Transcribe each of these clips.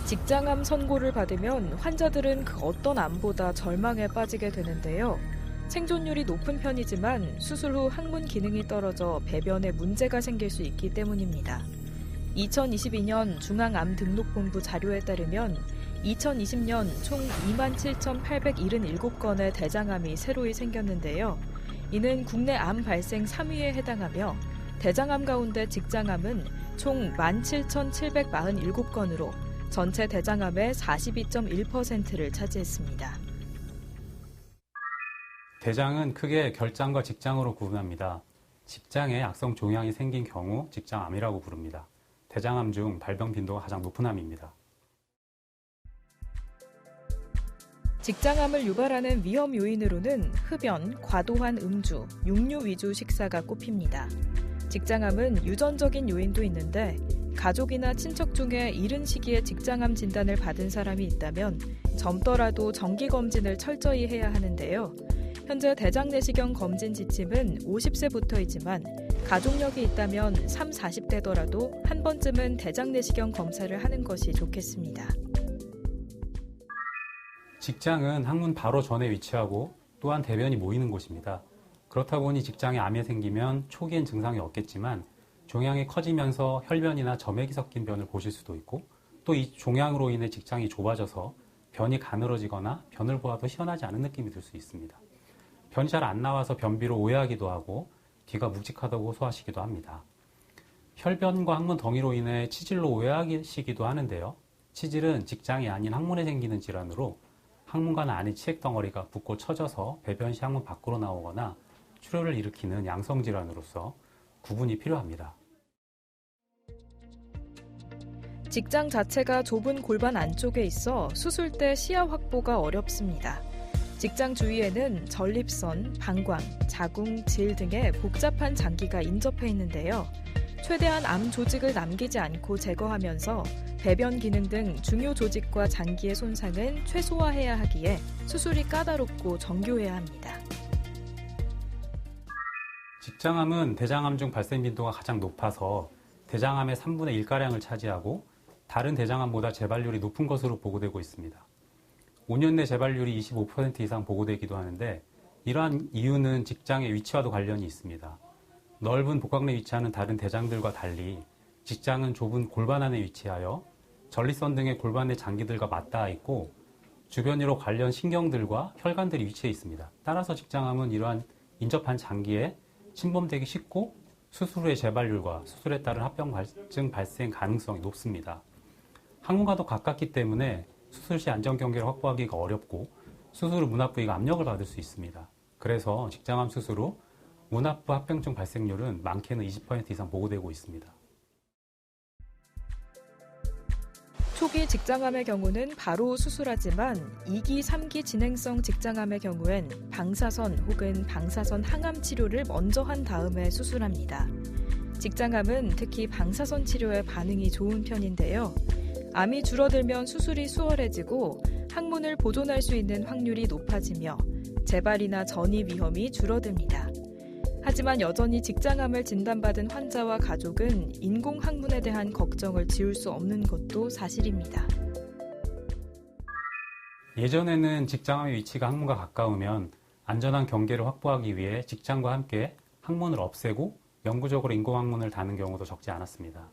직장암 선고를 받으면 환자들은 그 어떤 암보다 절망에 빠지게 되는데요. 생존율이 높은 편이지만 수술 후 항문 기능이 떨어져 배변에 문제가 생길 수 있기 때문입니다. 2022년 중앙암등록본부 자료에 따르면 2020년 총 27,877건의 대장암이 새로이 생겼는데요. 이는 국내 암 발생 3위에 해당하며 대장암 가운데 직장암은 총 17,747건으로 전체 대장암의 42.1%를 차지했습니다. 대장은 크게 결장과 직장으로 구분합니다. 직장에 악성 종양이 생긴 경우 직장암이라고 부릅니다. 대장암 중 발병 빈도가 가장 높은 암입니다. 직장암을 유발하는 위험 요인으로는 흡연, 과도한 음주, 육류 위주 식사가 꼽힙니다. 직장암은 유전적인 요인도 있는데 가족이나 친척 중에 이른 시기에 직장암 진단을 받은 사람이 있다면 젊더라도 정기검진을 철저히 해야 하는데요. 현재 대장내시경 검진 지침은 50세부터이지만 가족력이 있다면 30, 40대더라도 한 번쯤은 대장내시경 검사를 하는 것이 좋겠습니다. 직장은 항문 바로 전에 위치하고 또한 대변이 모이는 곳입니다. 그렇다 보니 직장에 암이 생기면 초기엔 증상이 없겠지만 종양이 커지면서 혈변이나 점액이 섞인 변을 보실 수도 있고 또 이 종양으로 인해 직장이 좁아져서 변이 가늘어지거나 변을 보아도 시원하지 않은 느낌이 들 수 있습니다. 변이 잘 안 나와서 변비로 오해하기도 하고 뒤가 묵직하다고 호소하시기도 합니다. 혈변과 항문 덩이로 인해 치질로 오해하시기도 하는데요. 치질은 직장이 아닌 항문에 생기는 질환으로 항문관 안에 치액 덩어리가 붓고 처져서 배변 시 항문 밖으로 나오거나 출혈을 일으키는 양성 질환으로서 구분이 필요합니다. 직장 자체가 좁은 골반 안쪽에 있어 수술 때 시야 확보가 어렵습니다. 직장 주위에는 전립선, 방광, 자궁, 질 등의 복잡한 장기가 인접해 있는데요. 최대한 암 조직을 남기지 않고 제거하면서 배변 기능 등 중요 조직과 장기의 손상은 최소화해야 하기에 수술이 까다롭고 정교해야 합니다. 직장암은 대장암 중 발생 빈도가 가장 높아서 대장암의 3분의 1가량을 차지하고 다른 대장암보다 재발률이 높은 것으로 보고되고 있습니다. 5년 내 재발률이 25% 이상 보고되기도 하는데 이러한 이유는 직장의 위치와도 관련이 있습니다. 넓은 복강내에 위치하는 다른 대장들과 달리 직장은 좁은 골반 안에 위치하여 전립선 등의 골반 내 장기들과 맞닿아 있고 주변으로 관련 신경들과 혈관들이 위치해 있습니다. 따라서 직장암은 이러한 인접한 장기에 침범되기 쉽고 수술 후의 재발률과 수술에 따른 합병증 발생 가능성이 높습니다. 항문과도 가깝기 때문에 수술 시 안전 경계를 확보하기가 어렵고 수술 후 문합 부위가 압력을 받을 수 있습니다. 그래서 직장암 수술 후 문합부 합병증 발생률은 많게는 20% 이상 보고되고 있습니다. 초기 직장암의 경우는 바로 수술하지만 2기, 3기 진행성 직장암의 경우엔 방사선 혹은 방사선 항암 치료를 먼저 한 다음에 수술합니다. 직장암은 특히 방사선 치료에 반응이 좋은 편인데요. 암이 줄어들면 수술이 수월해지고 항문을 보존할 수 있는 확률이 높아지며 재발이나 전이 위험이 줄어듭니다. 하지만 여전히 직장암을 진단받은 환자와 가족은 인공 항문에 대한 걱정을 지울 수 없는 것도 사실입니다. 예전에는 직장암의 위치가 항문과 가까우면 안전한 경계를 확보하기 위해 직장과 함께 항문을 없애고 영구적으로 인공항문을 다는 경우도 적지 않았습니다.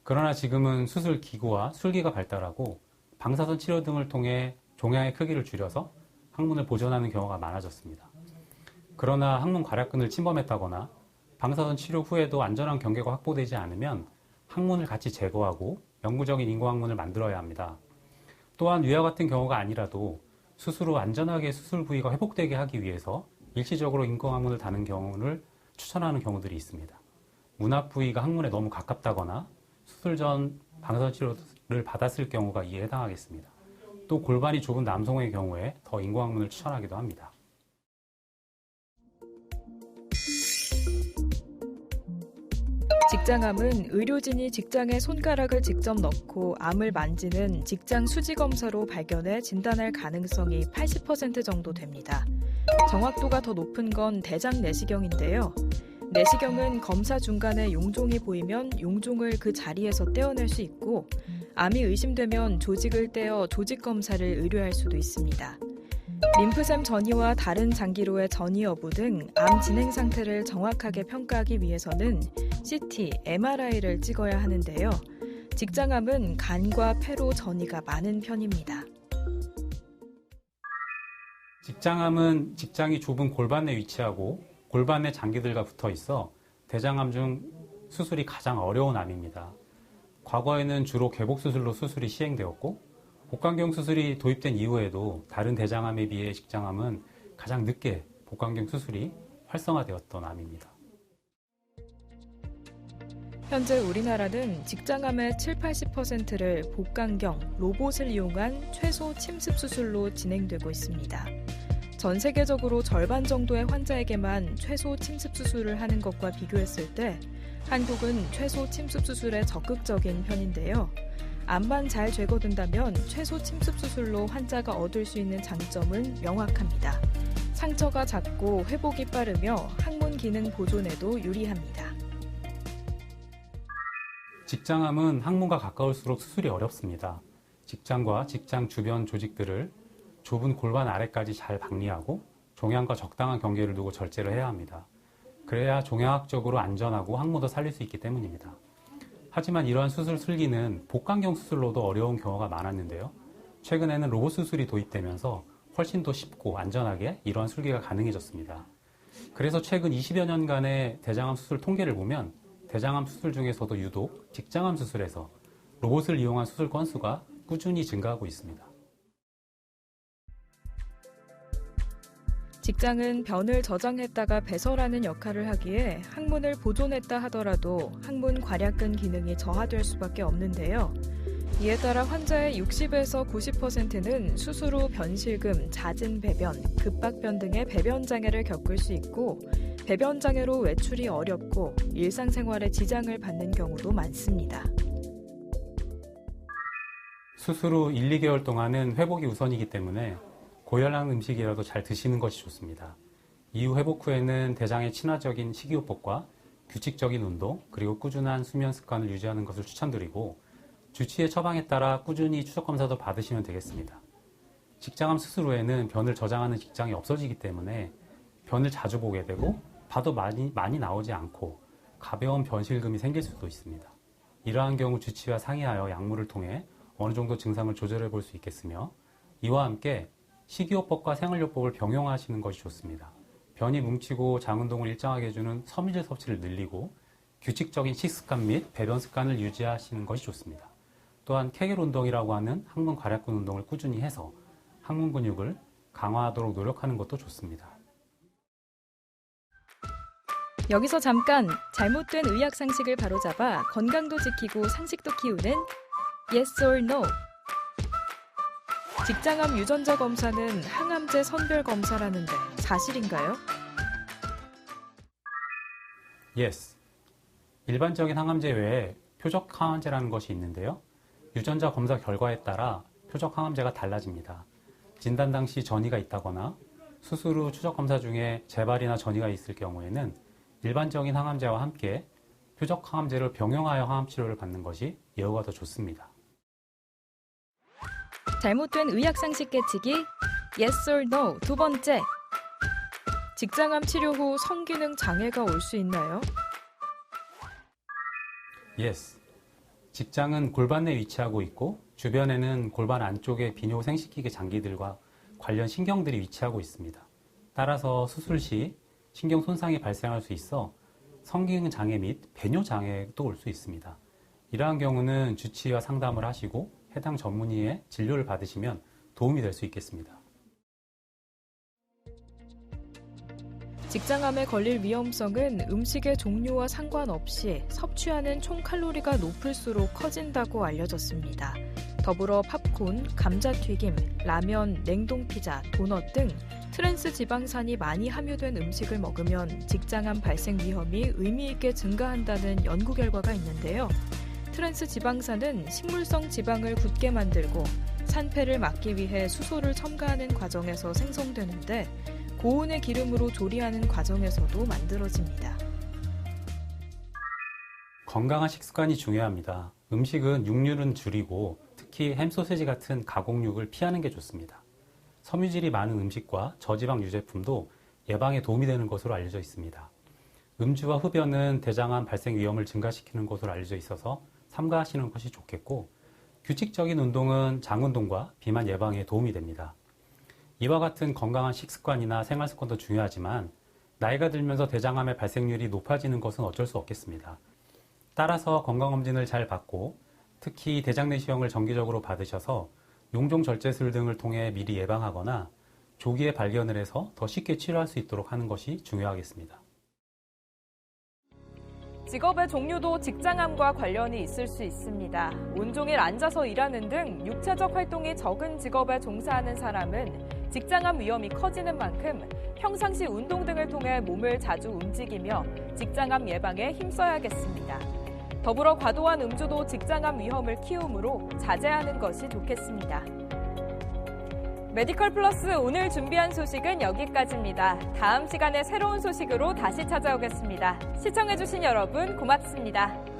그러나 지금은 수술 기구와 술기가 발달하고 방사선 치료 등을 통해 종양의 크기를 줄여서 항문을 보존하는 경우가 많아졌습니다. 그러나 항문 괄약근을 침범했다거나 방사선 치료 후에도 안전한 경계가 확보되지 않으면 항문을 같이 제거하고 영구적인 인공항문을 만들어야 합니다. 또한 위와 같은 경우가 아니라도 수술 후 안전하게 수술 부위가 회복되게 하기 위해서 일시적으로 인공항문을 다는 경우를 추천하는 경우들이 있습니다. 문합 부위가 항문에 너무 가깝다거나 수술 전 방사선 치료를 받았을 경우가 이에 해당하겠습니다. 또 골반이 좁은 남성의 경우에 더 인공항문을 추천하기도 합니다. 직장암은 의료진이 직장에 손가락을 직접 넣고 암을 만지는 직장 수지 검사로 발견해 진단할 가능성이 80% 정도 됩니다. 정확도가 더 높은 건 대장 내시경인데요. 내시경은 검사 중간에 용종이 보이면 용종을 그 자리에서 떼어낼 수 있고 암이 의심되면 조직을 떼어 조직 검사를 의뢰할 수도 있습니다. 림프샘 전이와 다른 장기로의 전이 여부 등 암 진행 상태를 정확하게 평가하기 위해서는 CT, MRI를 찍어야 하는데요. 직장암은 간과 폐로 전이가 많은 편입니다. 직장암은 직장이 좁은 골반에 위치하고 골반에 장기들과 붙어 있어 대장암 중 수술이 가장 어려운 암입니다. 과거에는 주로 개복 수술로 수술이 시행되었고 복강경 수술이 도입된 이후에도 다른 대장암에 비해 직장암은 가장 늦게 복강경 수술이 활성화되었던 암입니다. 현재 우리나라는 직장암의 7-80%를 복강경, 로봇을 이용한 최소 침습 수술로 진행되고 있습니다. 전 세계적으로 절반 정도의 환자에게만 최소 침습 수술을 하는 것과 비교했을 때 한국은 최소 침습 수술에 적극적인 편인데요. 암만 잘 제거된다면 최소 침습 수술로 환자가 얻을 수 있는 장점은 명확합니다. 상처가 작고 회복이 빠르며 항문 기능 보존에도 유리합니다. 직장암은 항문과 가까울수록 수술이 어렵습니다. 직장과 직장 주변 조직들을 좁은 골반 아래까지 잘 박리하고 종양과 적당한 경계를 두고 절제를 해야 합니다. 그래야 종양학적으로 안전하고 항문도 살릴 수 있기 때문입니다. 하지만 이러한 수술 설계는 복강경 수술로도 어려운 경우가 많았는데요. 최근에는 로봇 수술이 도입되면서 훨씬 더 쉽고 안전하게 이러한 설계가 가능해졌습니다. 그래서 최근 20여 년간의 대장암 수술 통계를 보면 대장암 수술 중에서도 유독 직장암 수술에서 로봇을 이용한 수술 건수가 꾸준히 증가하고 있습니다. 직장은 변을 저장했다가 배설하는 역할을 하기에 항문을 보존했다 하더라도 항문 괄약근 기능이 저하될 수밖에 없는데요. 이에 따라 환자의 60에서 90%는 수술 후 변실금, 잦은 배변, 급박변 등의 배변 장애를 겪을 수 있고 배변 장애로 외출이 어렵고 일상생활에 지장을 받는 경우도 많습니다. 수술 후 1, 2개월 동안은 회복이 우선이기 때문에 고혈당 음식이라도 잘 드시는 것이 좋습니다. 이후 회복 후에는 대장에 친화적인 식이요법과 규칙적인 운동 그리고 꾸준한 수면 습관을 유지하는 것을 추천드리고 주치의 처방에 따라 꾸준히 추적 검사도 받으시면 되겠습니다. 직장암 수술 후에는 변을 저장하는 직장이 없어지기 때문에 변을 자주 보게 되고 봐도 많이 나오지 않고 가벼운 변실금이 생길 수도 있습니다. 이러한 경우 주치의와 상의하여 약물을 통해 어느 정도 증상을 조절해 볼 수 있겠으며 이와 함께 식이요법과 생활요법을 병용하시는 것이 좋습니다. 변이 뭉치고 장 운동을 일정하게 해주는 섬유질 섭취를 늘리고 규칙적인 식습관 및 배변 습관을 유지하시는 것이 좋습니다. 또한 케겔 운동이라고 하는 항문 괄약근 운동을 꾸준히 해서 항문 근육을 강화하도록 노력하는 것도 좋습니다. 여기서 잠깐 잘못된 의학 상식을 바로잡아 건강도 지키고 상식도 키우는 Yes or No. 직장암 유전자 검사는 항암제 선별 검사라는데 사실인가요? Yes. 일반적인 항암제 외에 표적 항암제라는 것이 있는데요. 유전자 검사 결과에 따라 표적 항암제가 달라집니다. 진단 당시 전이가 있다거나 수술 후 추적 검사 중에 재발이나 전이가 있을 경우에는 일반적인 항암제와 함께 표적 항암제를 병용하여 항암 치료를 받는 것이 예후가 더 좋습니다. 잘못된 의학 상식 깨치기 Yes or No 두 번째. 직장암 치료 후 성기능 장애가 올 수 있나요? Yes. 직장은 골반에 위치하고 있고 주변에는 골반 안쪽의 비뇨 생식기계 장기들과 관련 신경들이 위치하고 있습니다. 따라서 수술 시 신경 손상이 발생할 수 있어 성기능 장애 및 배뇨 장애도 올 수 있습니다. 이러한 경우는 주치의와 상담을 하시고 해당 전문의의 진료를 받으시면 도움이 될 수 있겠습니다. 직장암에 걸릴 위험성은 음식의 종류와 상관없이 섭취하는 총 칼로리가 높을수록 커진다고 알려졌습니다. 더불어 팝콘, 감자튀김, 라면, 냉동피자, 도넛 등 트랜스 지방산이 많이 함유된 음식을 먹으면 직장암 발생 위험이 의미 있게 증가한다는 연구 결과가 있는데요. 트랜스 지방산은 식물성 지방을 굳게 만들고 산패를 막기 위해 수소를 첨가하는 과정에서 생성되는데 고온의 기름으로 조리하는 과정에서도 만들어집니다. 건강한 식습관이 중요합니다. 음식은 육류는 줄이고 특히 햄, 소세지 같은 가공육을 피하는 게 좋습니다. 섬유질이 많은 음식과 저지방 유제품도 예방에 도움이 되는 것으로 알려져 있습니다. 음주와 흡연은 대장암 발생 위험을 증가시키는 것으로 알려져 있어서 삼가하시는 것이 좋겠고, 규칙적인 운동은 장운동과 비만 예방에 도움이 됩니다. 이와 같은 건강한 식습관이나 생활습관도 중요하지만 나이가 들면서 대장암의 발생률이 높아지는 것은 어쩔 수 없겠습니다. 따라서 건강검진을 잘 받고 특히 대장내시경을 정기적으로 받으셔서 용종절제술 등을 통해 미리 예방하거나 조기에 발견을 해서 더 쉽게 치료할 수 있도록 하는 것이 중요하겠습니다. 직업의 종류도 직장암과 관련이 있을 수 있습니다. 온종일 앉아서 일하는 등 육체적 활동이 적은 직업에 종사하는 사람은 직장암 위험이 커지는 만큼 평상시 운동 등을 통해 몸을 자주 움직이며 직장암 예방에 힘써야겠습니다. 더불어 과도한 음주도 직장암 위험을 키우므로 자제하는 것이 좋겠습니다. 메디컬 플러스 오늘 준비한 소식은 여기까지입니다. 다음 시간에 새로운 소식으로 다시 찾아오겠습니다. 시청해주신 여러분 고맙습니다.